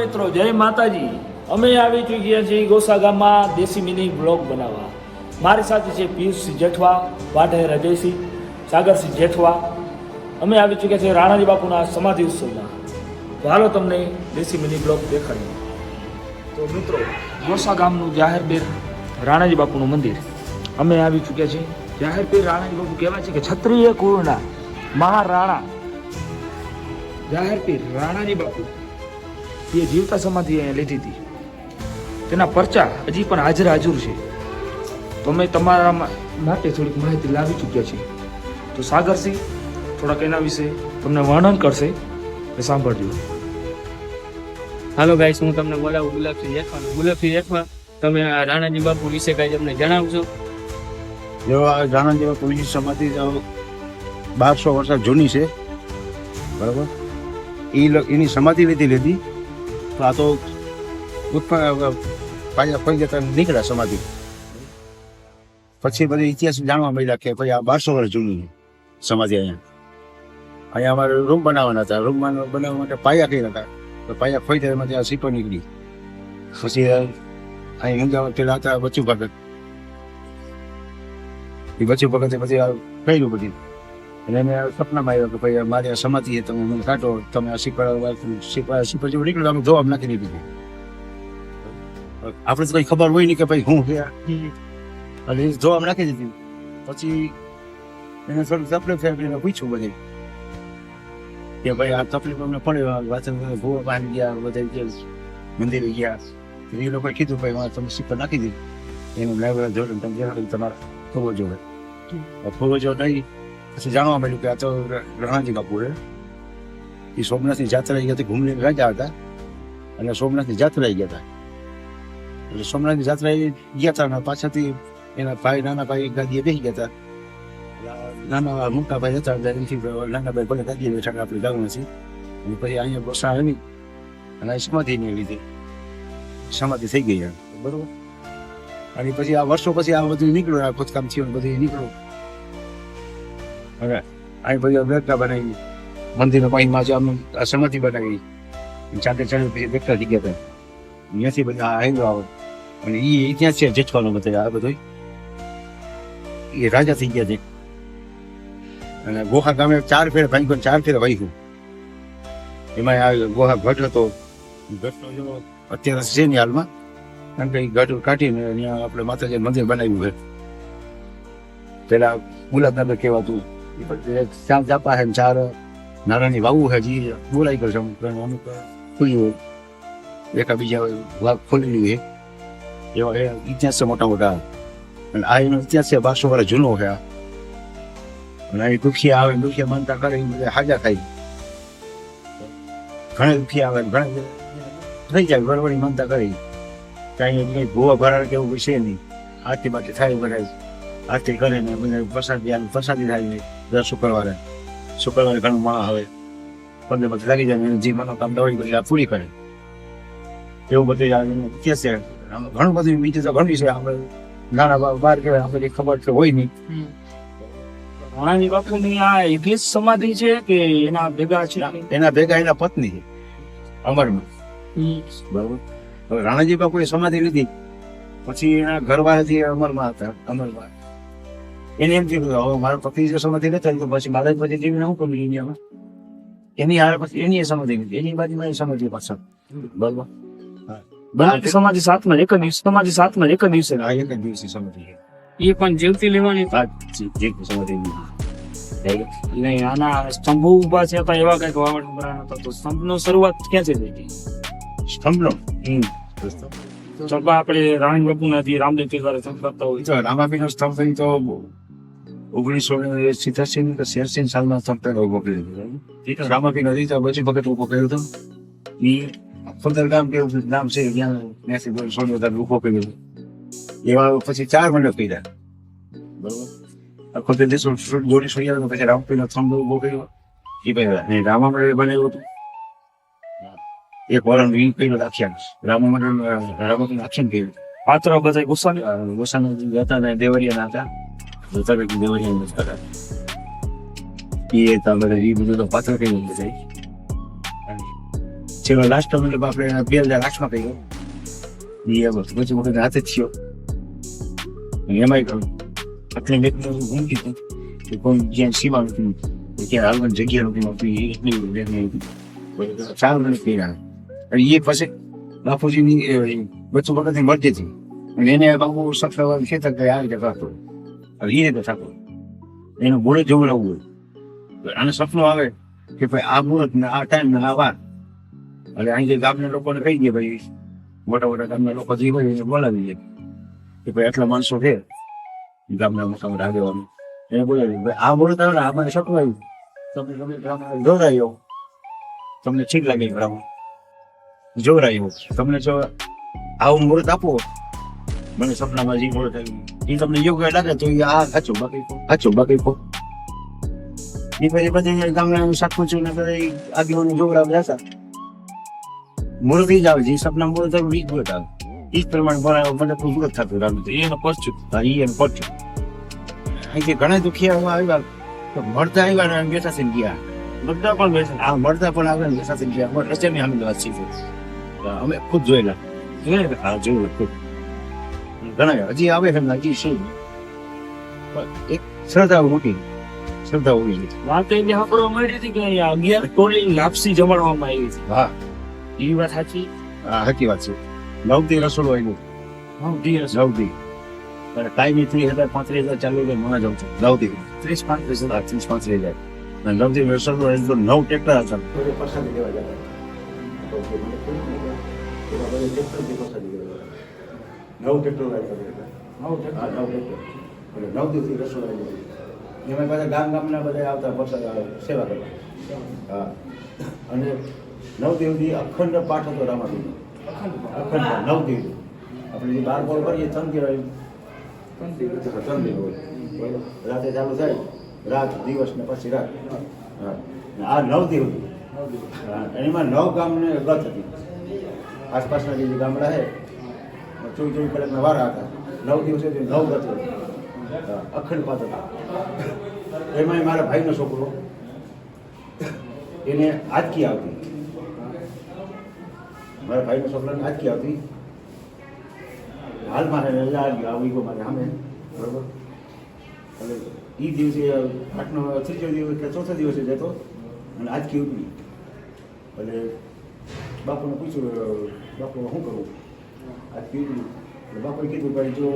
મિત્રો, જય માતાજી. અમે આવી ચૂક્યા છીએ ગોસા ગામમાં દેશી મિની બ્લોગ બનાવવા. મારી સાથે છે પિયુષસિંહ જેઠવા, વાઢેર અજયસિંહ, સાગરસિંહ જેઠવા. અમે આવી ચૂક્યા છીએ રાણાજી બાપુના સમાધિ ઉત્સવમાં. તો હાલો તમને દેશી મિની બ્લોગ દેખાડીએ. તો મિત્રો, ગોસા ગામનું જાહેર પીર રાણાજી બાપુનું મંદિર અમે આવી ચૂક્યા છીએ. જાહેર પીર રાણાજી બાપુ કહેવાય છે કે ક્ષત્રિય કુળના મહારાણા જાહેર પીર રાણાજી બાપુ એ જીવતા સમાધિ અહીંયા લીધી હતી. તેના પરચા હજી પણ હાજર છે. તો અમે તમારા માટે થોડીક માહિતી લાવી ચૂક્યા છીએ. તો સાગરસિંહ થોડાક એના વિશે તમને વર્ણન કરશે, એ સાંભળજો. હાલો ગાઈસ, હું તમને બોલાવું ગુલાબસિંહ જેઠવા. ગુલાબસિંહ જેઠવા, તમે આ રાણાજી બાપુ વિશે કઈ તમને જણાવશો? જો આ રાણાજી બાપુની સમાધિ 1200 વર્ષ જૂની છે, બરાબર. એની સમાધિ લીધી તો આ તો પાયા પડી જતા નીકળ્યા સમાધિ. પછી બધી ઇતિહાસ જાણવા મળ્યા કે ભાઈ આ 1200 વર્ષ જૂની સમાધિ. અહીંયા અમારે રૂમ બનાવવાના હતા. રૂમ બનાવવા માટે પાયા કર્યા હતા. તો પાયા ખોઈ જાય એમાંથી આ સીપો નીકળી. પછી અહીં અમદાવાદ પેલા હતા બચ્ચુ ભગત. એ બચ્ચુ ભગતે પછી આ કર્યું બધું. અને એને સપનામાં આવ્યો કે ભાઈ મારી આ સમાધિ છે, તમે મને કાઢો. તમે આ સીપર જેવું નીકળ્યું, અમે જવાબ નાખી દીધી. આપણે તો કઈ ખબર હોય નહીં કે ભાઈ હું છે, એટલે જવાબ નાખી દીધી. પછી એને થોડું તકલીફ થાય, એને પૂછ્યું બધે કે ભાઈ આ તકલીફ અમને પડે. વાચન ભૂવા પાણી ગયા, બધા મંદિરે ગયા. એ લોકોએ કીધું ભાઈ તમે સીપર નાખી દીધી. એનું લેવલ જોડે તમે તમારા પૂર્વજો હોય. પૂર્વજો નહીં. પછી જાણવા મળ્યું કે આ તો રાણાજી બાપુ છે. એ સોમનાથની જાત્રા ગયા હતી, ઘૂમને રાજા હતા અને સોમનાથની જાત્રા ગયા હતા. એટલે સોમનાથની જાત્રા ગયા હતા અને પાછળથી એના ભાઈ નાના ભાઈ ગાદીએ બેસી ગયા હતા. નાના મોટા ભાઈ હતા, નાના ભાઈ ભલે ગાદીએ બેઠા આપણે ગાવું નથી. અને પછી અહીંયા ગોસા આવી અને સમાધિને લીધે સમાધિ થઈ ગઈ, બરોબર. અને પછી આ વર્ષો પછી આ બધું નીકળ્યું, આ ખોદકામ થયું, બધું નીકળ્યું. હવે અહીં બધી બેઠા બનાવી, મંદિરના પાણીમાં જ આ સમાધિ બનાવી, ચાંદે ચાંદે બેઠા થઈ ગયા હતા. અહીંયાથી બધા આવેલો આવે. અને એ ઇતિહાસ છે જેઠવાનો બધા આ બધો. એ રાજા થઈ ગયા છે. અને ગોખા ગામે 4 ફેર ભાઈ 4 ફેર વાગ્યું. એમાં આ ગોખા ગઢ હતો. ગઢનો જો અત્યારે છે ને હાલમાં, કારણ કે એ ગઢ કાઢીને અહીંયા આપણે માતાજી મંદિર બનાવ્યું છે. પેલા ગુલાબનગર કહેવાતું. શ્યામ જાપા છે, 4 નારાયણની વાવું છે, જે બોલાઈ ગયો છે. અમુક ખુલ્યું એકા બીજા વાઘ ખોલેલું છે. એવા ઇતિહાસ છે મોટા મોટા. અને આ એનો ઇતિહાસ છે 1200 વર્ષ જૂનો છે. અને અહીં દુખિયા આવે, દુખિયા માનતા કરે, એ બધા હાજા થાય. ઘણા દુખિયા આવે, ઘણા થઈ જાય, ગરબડી માનતા કરી. કાંઈ કંઈ ભૂવા ભરાડ કે એવું છે નહીં. આરતી બારતી થાય, બધા આરતી કરે ને બધા પ્રસાદી થાય ને. દર શુક્રવારે ઘણું માણસ આવે, 15 વર્ષ લાગી જાય. જે મનોકામના હોય બધી આ પૂરી કરે. એવું બધું ઇતિહાસ છે. ઘણું બધું બીજું તો ઘણું છે. આપણે નાના બાર કહેવાય, આપણે ખબર તો હોય નહીં. રાણાજી બાપુની આ એકલી જ સમાધિ છે કે એના ભેગા છે? એના ભેગા એના પત્ની છે અમરમાં, બરોબર. હવે રાણાજી બાપુએ સમાધિ લીધી પછી એના ઘરવાળાથી અમરમાં હતા. અમરમાં એને એમ થયું હવે મારો પતિ જો સમાધિ લેતા તો પછી મારા પછી જીવીને હું કરું ઇન્ડિયામાં. એની હારે પછી એની સમાધિ લીધી, એની બાજુમાં સમાધિ પાછળ, બરોબર. સમાધિ 7માં એક જ દિવસે સમાધિ 7માં એક જ દિવસે આ એક જ દિવસે સમાધિ છે. એ પણ જીવતી લેવાની સમાધિ નહીં. આના સ્તંભો ઉભા છે હતા એવા કઈક વાવડ બનાવવાનો હતો. તો સ્તંભનો શરૂઆત ક્યાંથી થઈ હતી? સ્તંભનો સ્તંભ આપણે રાણી બાપુના રામદેવ પીર દ્વારા સ્તંભ કરતા હોય. રામાપીરનો સ્તંભ થઈ તો 1987 કે 86 સાલમાં સ્તંભ પેલો ઉભો કર્યો. રામાપીર નથી તો બચી ભગત ઉભો કર્યો હતો. એ ફંદર ગામ કેવું નામ છે, ત્યાં સોનવદર ઉભો કર્યો. એવા પછી 4 મંડપ કર્યા, બરોબર. આખો દેશ દોરી સોયા પછી રામપીરનો સ્તંભ ઉભો કર્યો. એ પછી રામા મંડળ બનાવ્યું હતું. એક વરણ વીર કર્યું આખ્યાન. રામા આખ્યાન કર્યું. પાત્ર બધા ગોસાના હતા ને દેવરિયાના હતા. દેવરિયા હતા. એ બધું તો પાત્ર કર્યું બધા. છેલ્લો લાસ્ટ મતલબ આપણે 2008માં કર્યો પછી વખત હાથે જ થયો એમાંય કહું આટલી વ્યક્તિ હું કીધું કે કોઈ જ્યાં સીમા નથી ત્યાં હાલવાની જગ્યા નથી એટલી સારું નથી કર્યા અને એ પછી બાપુજીની બચ્ચું વખતની મરજી હતી અને એને બાપુ સફળ ખેતર કઈ આવી રીતે કરતો હવે એ રીતે થતો એનું મુહૂર્ત જોવું રહેવું હોય આને સપનું આવે કે ભાઈ આ મુહૂર્ત ને આ ટાઈમ ને આ વાર એટલે અહીં જે ગામના લોકોને કહી દે ભાઈ મોટા ગામના લોકો જે હોય એને બોલાવી દે કે ભાઈ એટલા માણસો છે ગામના મોટા આગેવાનો એને બોલાવી ભાઈ આ મુહૂર્ત આવે ને આ મને સપનું આવ્યું તમને તમે જોડાયો તમને ઠીક લાગે બરાબર જોરાયો તમને જો આવું મુહૂર્ત આપો મને સપનામાં જે મુહૂર્ત આવ્યું એ તમને યોગ્ય લાગે તો એ આ સાચું બાકી કો એ પછી બધી ગામના સાતપું ને બધા આગેવાનો જોવડાવ જતા મુહૂર્ત જ આવે જે સપના મુહૂર્ત આવ્યું એ જ મુહૂર્ત આવે એ જ પ્રમાણે બરાબર મને મુહૂર્ત થતું રામ તો એનો પહોંચ્યું હા એ એનું પહોંચ્યું અહીંથી ઘણા દુખિયા આવ્યા તો મળતા આવ્યા ને બેઠા થઈને ગયા બધા પણ બેઠા હા મળતા પણ આવ્યા ને બેઠા થઈને ગયા અમારે રચાની સામે વાત છે અમે ખુદ જોયેલા હા જોયેલા ખુદ ઘણા હજી આવે છે હજી છે એક શ્રદ્ધા મોટી શ્રદ્ધા હોવી જોઈએ વાત એની સાંભળવા મળી હતી કે 11 ટોળી લાપસી જમાડવામાં આવી હતી. હા એ વાત સાચી. હા સાચી વાત છે નવથી રસોડું આવ્યું નવથી ટાઈમ 30,000 35,000 ચાલુ મને જાઉં છું નવથી 30,000 અને નવથી રસોડું આવ્યું 9 ટ્રેક્ટર હતા પ્રસાદી લેવા જતા નવ ટ્રેક્ટર નવ દિવસથી રસોડા એમાં પાછા ગામના બધા આવતા પ્રસાદ સેવા કરવા હા અને 9 દિવસથી અખંડ પાઠ હતો રામાપીરનો અખંડ 9 દિવસ આપણે જે 12 કોલ કરીએ 3 કહેવાય 3 દિવસ હોય રાતે ચાલુ થાય રાત દિવસ ને પછી રાત હા આ 9 દિવસ એમાં 9 ગામને ગત હતી આસપાસના જે ગામડા છે 24 કલાકના વારા હતા 9 દિવસે 9 ગત અખંડ પાત્ર એમાં મારા ભાઈનો છોકરો એને આજકી આવતી મારા ભાઈનો છોકરાને આજકી આવતી હાલમાં આવી મારે સામે બરોબર એટલે એ દિવસે આઠનો ત્રીજો દિવસ કે ચોથા દિવસે જતો અને આજકી ઉતરી એટલે બાપુને પૂછ્યું બાપુ શું કરું આજકી ઉતરી એટલે બાપુએ કીધું ભાઈ જો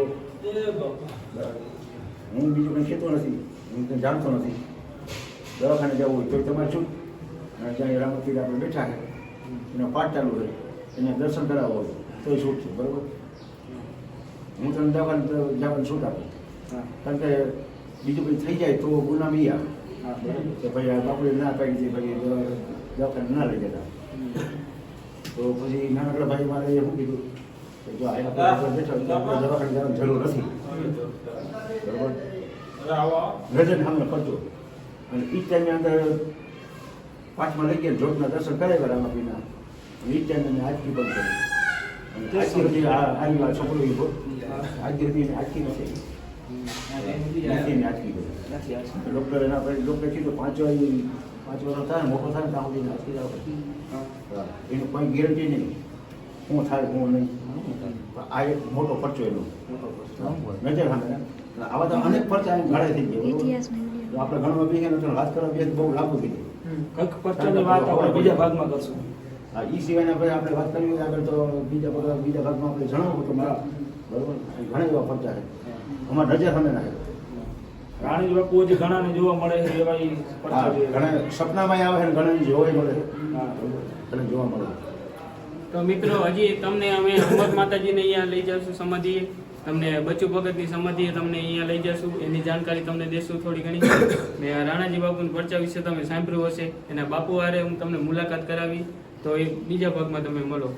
હું બીજું કંઈ કહેતો નથી હું કંઈ જાણતો નથી દવાખાને જવું હોય તો તમારે શું જ્યાં રામપીર આપણે બેઠા છે એનો પાઠ ચાલુ હોય એને દર્શન કરાવવા હોય તો છૂટ છે બરાબર હું તમને દવાખાને જવાની છૂટ આપું કારણ કે બીજું કંઈ થઈ જાય તો ગુનામી આવે કે ભાઈ આ બાપુએ ના પાડી છે ભાઈ દવાખાને ના લઈ જતા તો પછી નાનકડા ભાઈ મારે શું કીધું જો અહીંયા બેઠા દવાખાને જવાની જરૂર નથી બરોબર રજન સામે ખર્ચો અને એ ટાઈમની અંદર પાછમાં લઈ ગયા જોતના દર્શન કરાવ્યા રામાપીરના એ ટાઈમે આજકી બંધ કરી આજકી હતી આ છોકરો આજકી હતી આજકી નથી આજકી ડૉક્ટર એના ડૉક્ટરે કીધું 5 વર્ષ થાય મોટો થાય ત્યાં સુધી આજકી જાવ એનું કોઈ ગેરંટી નહીં શું થાય શું નહીં આ એક મોટો ખર્ચો એનો નજર સામે આવા તો અનેક પરચા ઘરે થઈ ગયા આપણે ઘણમાં બી ગયા વાત કરવા બી બહુ લાગુ થઈ કંઈક પત્રની વાત આપણે બીજા ભાગમાં કરશું. હા એ સિવાયના ભાઈ આપણે વાત કરવી આગળ તો બીજા ભાગમાં આપણે જણાવવું તો મારા બરોબર ઘણા એવા પરચા છે અમારા નજર સામે નાખે રાણી બાપુ જે ઘણાને જોવા મળે છે એવા ઈ પરચા છે. ઘણા સપનામાં આવે છે ઘણા જોવા મળે છે ઘણા જોવા મળે તો મિત્રો હજી તમને અમે અમર માતાજીને અહીંયા લઈ જશું સમાધિએ તમને બચુ ભગતની સમાધિએ તમને અહીંયા લઈ જશું એની જાણકારી તમને દેશું થોડી ઘણી ને રાણાજી બાપુના પરચા વિશે તમે સાંભળ્યું હશે એના બાપુ હારે હું તમને મુલાકાત કરાવી તો એ બીજા ભાગમાં તમે મળો.